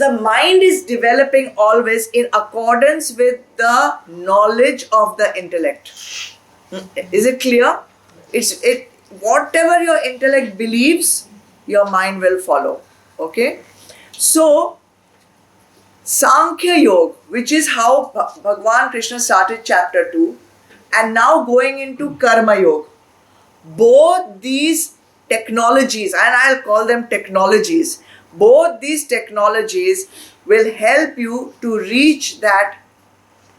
the mind is developing always in accordance with the knowledge of the intellect. Is it clear? Whatever your intellect believes, your mind will follow. Okay? So, Sankhya Yoga, which is how Bhagwan Krishna started chapter 2, and now going into Karma Yoga. Both these technologies, and I'll call them technologies, both these technologies will help you to reach that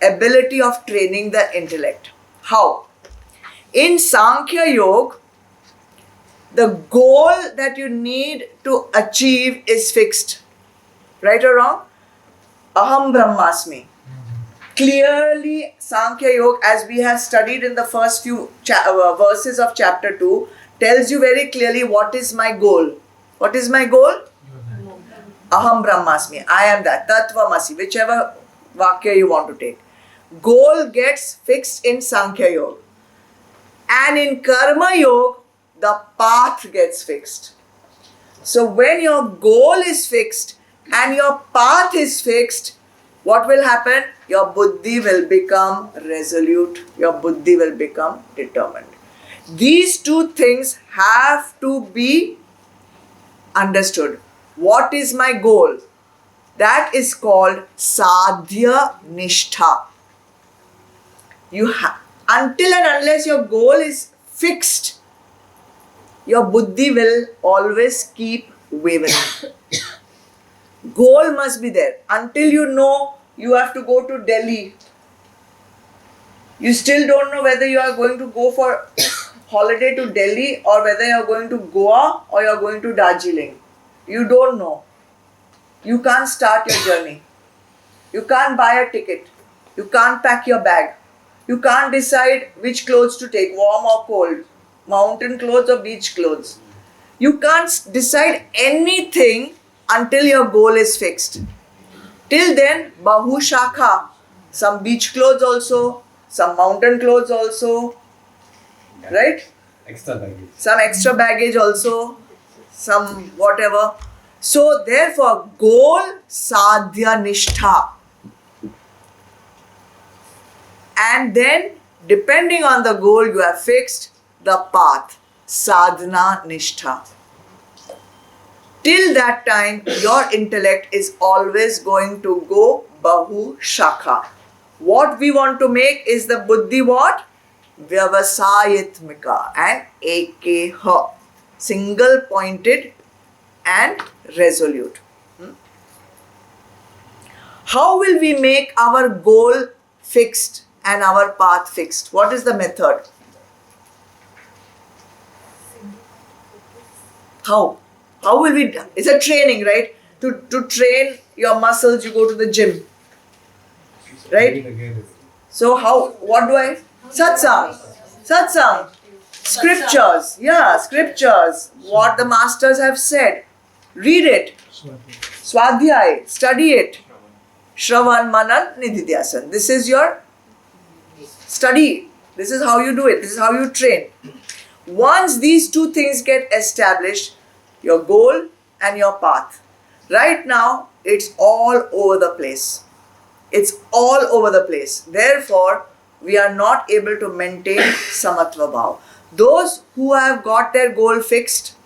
ability of training the intellect. How? In Sankhya Yoga, the goal that you need to achieve is fixed. Right or wrong? Aham Brahmasmi. Clearly, Sankhya Yoga, as we have studied in the first few verses of chapter 2, tells you very clearly what is my goal. What is my goal? Aham Brahmasmi. I am that. Tattvamasi. Whichever vakya you want to take. Goal gets fixed in Sankhya Yoga. And in Karma Yoga, the path gets fixed. So when your goal is fixed and your path is fixed, what will happen? Your buddhi will become resolute. Your buddhi will become determined. These two things have to be understood. What is my goal? That is called sadhya nishtha. Until and unless your goal is fixed, your buddhi will always keep wavering. Goal must be there. Until you know you have to go to Delhi, you still don't know whether you are going to go for holiday to Delhi or whether you are going to Goa or you are going to Darjeeling. You don't know. You can't start your journey. You can't buy a ticket. You can't pack your bag. You can't decide which clothes to take, warm or cold, mountain clothes or beach clothes. You can't decide anything until your goal is fixed. Till then, Bahu Shakha, some beach clothes also, some mountain clothes also, right? Extra baggage. Some extra baggage also, some whatever. So therefore, goal sadhya nishtha. And then, depending on the goal you have fixed, the path, sadhana nishtha. Till that time, your intellect is always going to go Bahu Shakha. What we want to make is the buddhi what? Vyavasayitmika and ekha. Single pointed and resolute. How will we make our goal fixed and our path fixed? What is the method? How? How will we? It's a training, right? To train your muscles, you go to the gym, right? So how? What do I? Satsang, scriptures. Yeah, scriptures. What the masters have said. Read it. Swadhyay. Study it. Shravan, Manan, Nididhyasan. This is your study. This is how you do it. This is how you train. Once these two things get established, your goal and your path. Right now, it's all over the place. It's all over the place. Therefore, we are not able to maintain samatva bhav. Those who have got their goal fixed,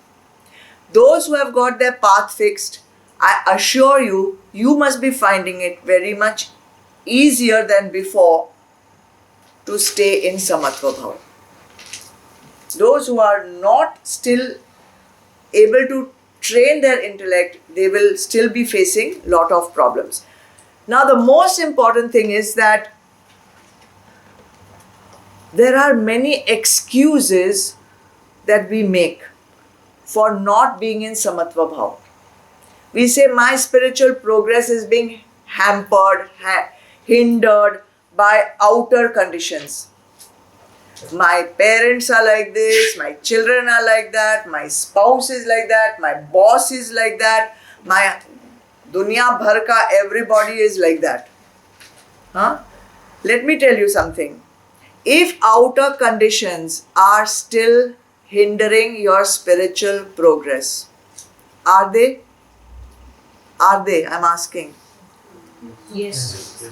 those who have got their path fixed, I assure you, you must be finding it very much easier than before to stay in samatva bhav. Those who are not still able to train their intellect, they will still be facing lot of problems. Now the most important thing is that there are many excuses that we make for not being in samatva bhav. We say my spiritual progress is being hampered, hindered by outer conditions. My parents are like this, my children are like that, my spouse is like that, my boss is like that, my dunya bhar ka everybody is like that. Let me tell you something. If outer conditions are still hindering your spiritual progress, are they? Are they? I'm asking. Yes.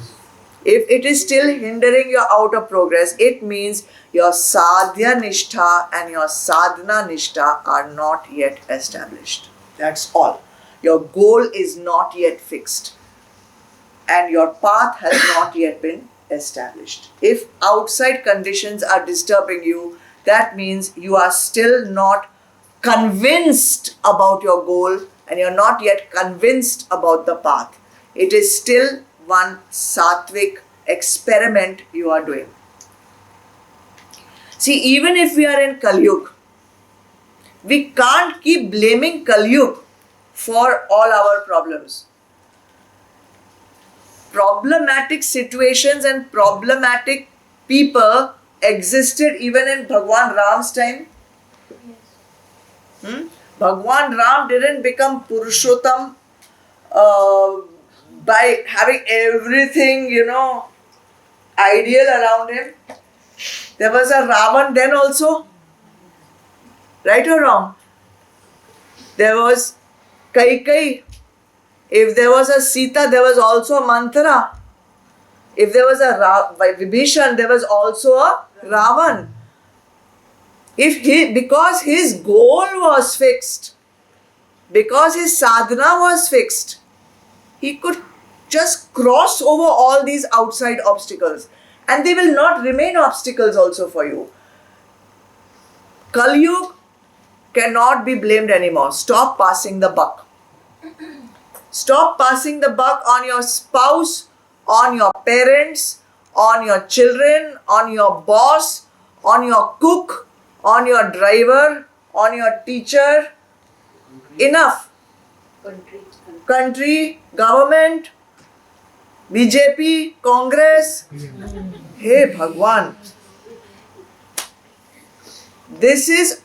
If it is still hindering your outer progress, it means your sadhya nishtha and your sadhana nishtha are not yet established. That's all. Your goal is not yet fixed and your path has not yet been established. If outside conditions are disturbing you, that means you are still not convinced about your goal and you're not yet convinced about the path. It is still one sattvic experiment you are doing. See, even if we are in Kali Yuga, we can't keep blaming Kali Yuga for all our problems. Problematic situations and problematic people existed even in Bhagwan Ram's time. Bhagwan Ram didn't become Purushottam by having everything, ideal around him. There was a Ravan then also. Right or wrong? There was Kaikai. If there was a Sita, there was also a Manthara. If there was a Vibhishan, there was also a Ravan. Because his goal was fixed, because his sadhana was fixed, he could just cross over all these outside obstacles and they will not remain obstacles also for you. Kali Yuga cannot be blamed anymore. Stop passing the buck. Stop passing the buck on your spouse, on your parents, on your children, on your boss, on your cook, on your driver, on your teacher. Enough. Country, government, BJP, Congress. Hey Bhagwan. This is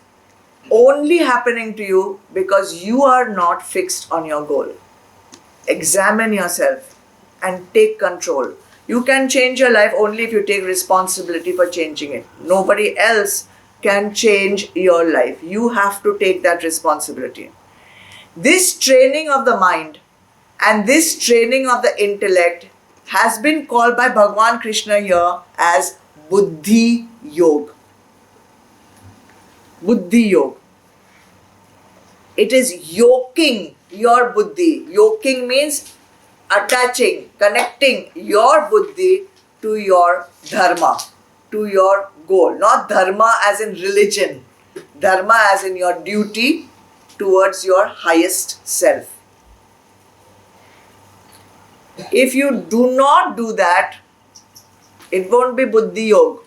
only happening to you because you are not fixed on your goal. Examine yourself and take control. You can change your life only if you take responsibility for changing it. Nobody else can change your life. You have to take that responsibility. This training of the mind and this training of the intellect has been called by Bhagwan Krishna here as Buddhi Yoga. Buddhi Yoga. It is yoking your buddhi. Yoking means attaching, connecting your buddhi to your dharma, to your goal. Not dharma as in religion, dharma as in your duty towards your highest self. If you do not do that, it won't be Buddhi Yoga.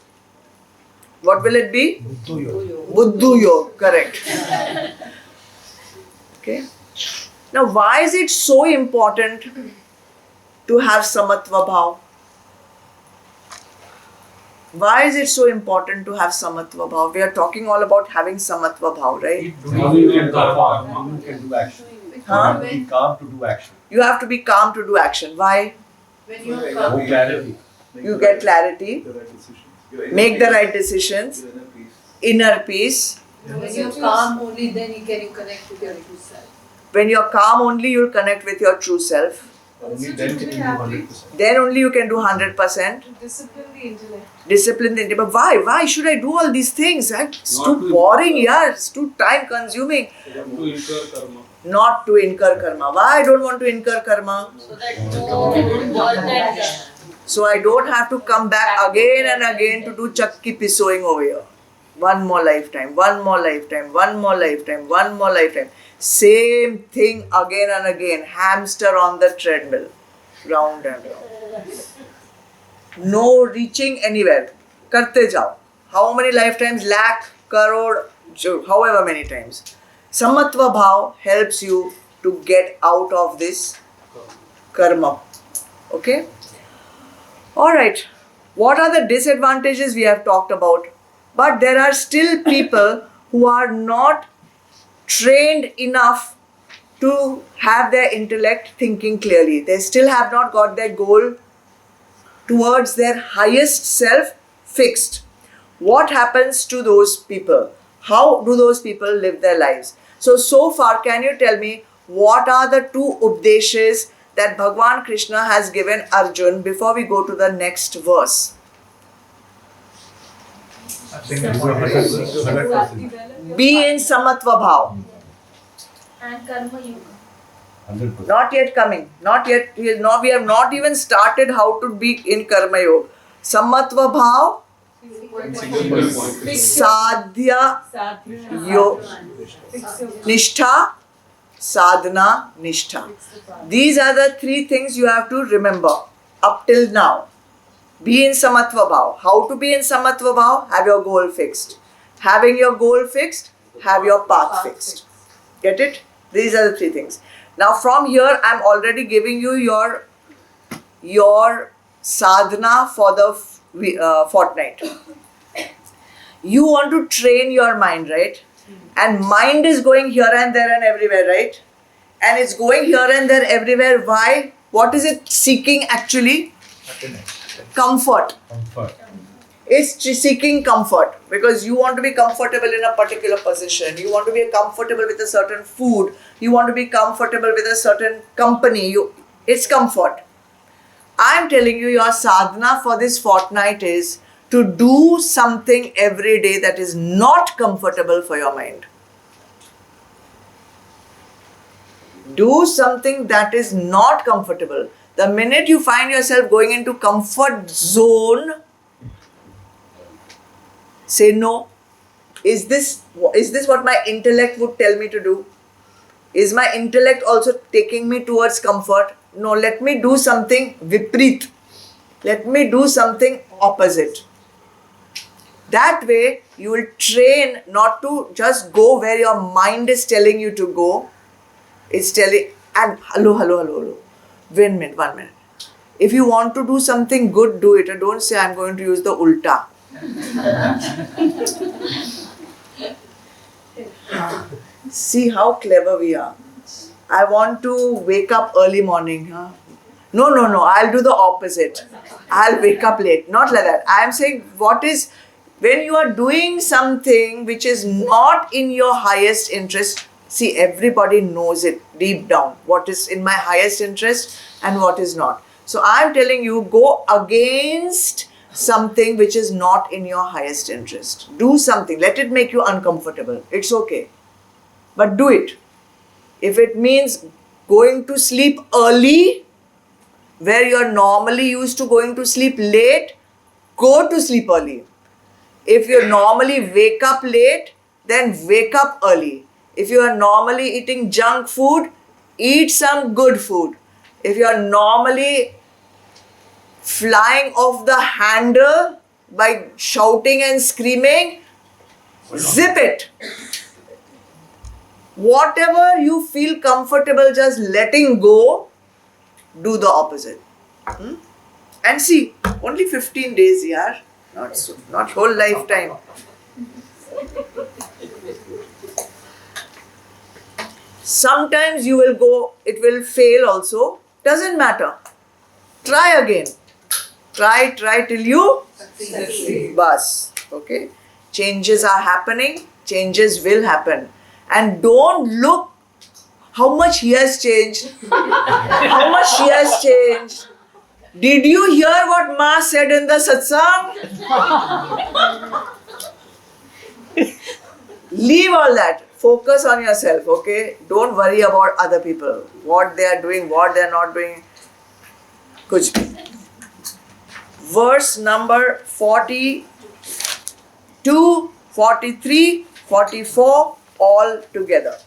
What will it be? Buddhu Yoga, correct. Okay. Now, why is it so important to have Samatva Bhav? Why is it so important to have Samatva Bhav? We are talking all about having Samatva Bhav, right? You can do action. Huh? Be calm to do action. You have to be calm to do action. Why? When you More come, clarity. You get clarity, The right decisions. make the right decisions, Your inner peace. inner peace. when you're calm, only then you can connect with your true self. When you're calm, only you'll connect with your true self. Only then can you do 100%. Then only you can do 100%. Discipline the intellect. Discipline the intellect. But why? Why should I do all these things? It's Not too to- boring, yeah. It's too time consuming. To incur karma. Not to incur karma. Why I don't want to incur karma? So that no So I don't have to come back again and again to do chakki pissoing over here. One more lifetime, one more lifetime, one more lifetime, one more lifetime. Same thing again and again. Hamster on the treadmill. Round and round. No reaching anywhere. Karte jao. How many lifetimes? Lakh, crore, however many times. Samatva Bhav helps you to get out of this karma. Okay? Alright. What are the disadvantages we have talked about? But there are still people who are not trained enough to have their intellect thinking clearly. They still have not got their goal towards their highest self fixed. What happens to those people? How do those people live their lives? So far, can you tell me what are the two Updeshas that Bhagwan Krishna has given Arjun before we go to the next verse? I think it's 100%. Be in Samatva Bhav. And Karma Yoga. 100%. Not yet coming. Not yet. We have not even started how to be in Karma Yoga. Samatva Bhav, Sadhya Yoga, Nishtha, Sadhana, Nishtha. These are the three things you have to remember up till now. Be in Samatva Bhav. How to be in Samatva Bhav? Have your goal fixed. Having your goal fixed, have your path fixed. Get it? These are the three things. Now from here, I'm already giving you your sadhana for the fortnight. You want to train your mind, right? And mind is going here and there and everywhere, right? And it's going here and there everywhere. Why? What is it seeking actually? Comfort. Comfort. It's seeking comfort because you want to be comfortable in a particular position. You want to be comfortable with a certain food. You want to be comfortable with a certain company. It's comfort. I'm telling you, your sadhana for this fortnight is to do something every day that is not comfortable for your mind. Do something that is not comfortable. The minute you find yourself going into comfort zone, say no. Is this what my intellect would tell me to do? Is my intellect also taking me towards comfort? No, let me do something vipreet. Let me do something opposite. That way, you will train not to just go where your mind is telling you to go. It's telling, and hello. Wait a minute, 1 minute. If you want to do something good, do it. And don't say, I'm going to use the ulta. See how clever we are. I want to wake up early morning. Huh? No, I'll do the opposite. I'll wake up late. Not like that. I am saying when you are doing something which is not in your highest interest, see, everybody knows it deep down, what is in my highest interest and what is not. So I'm telling you, go against something which is not in your highest interest. Do something. Let it make you uncomfortable. It's okay. But do it. If it means going to sleep early, where you're normally used to going to sleep late, go to sleep early. If you normally wake up late, then wake up early. If you are normally eating junk food, eat some good food. If you are normally flying off the handle by shouting and screaming, zip it. Whatever you feel comfortable just letting go, do the opposite. And see, only 15 days, yaar. Not whole lifetime. Sometimes you will go, it will fail also. Doesn't matter. Try again. Try till you bus. Okay? Changes are happening. Changes will happen. And don't look how much he has changed. How much she has changed. Did you hear what Ma said in the satsang? Leave all that. Focus on yourself, okay? Don't worry about other people. What they are doing, what they are not doing. Kuch bhi. Verse number 42, 43, 44, all together.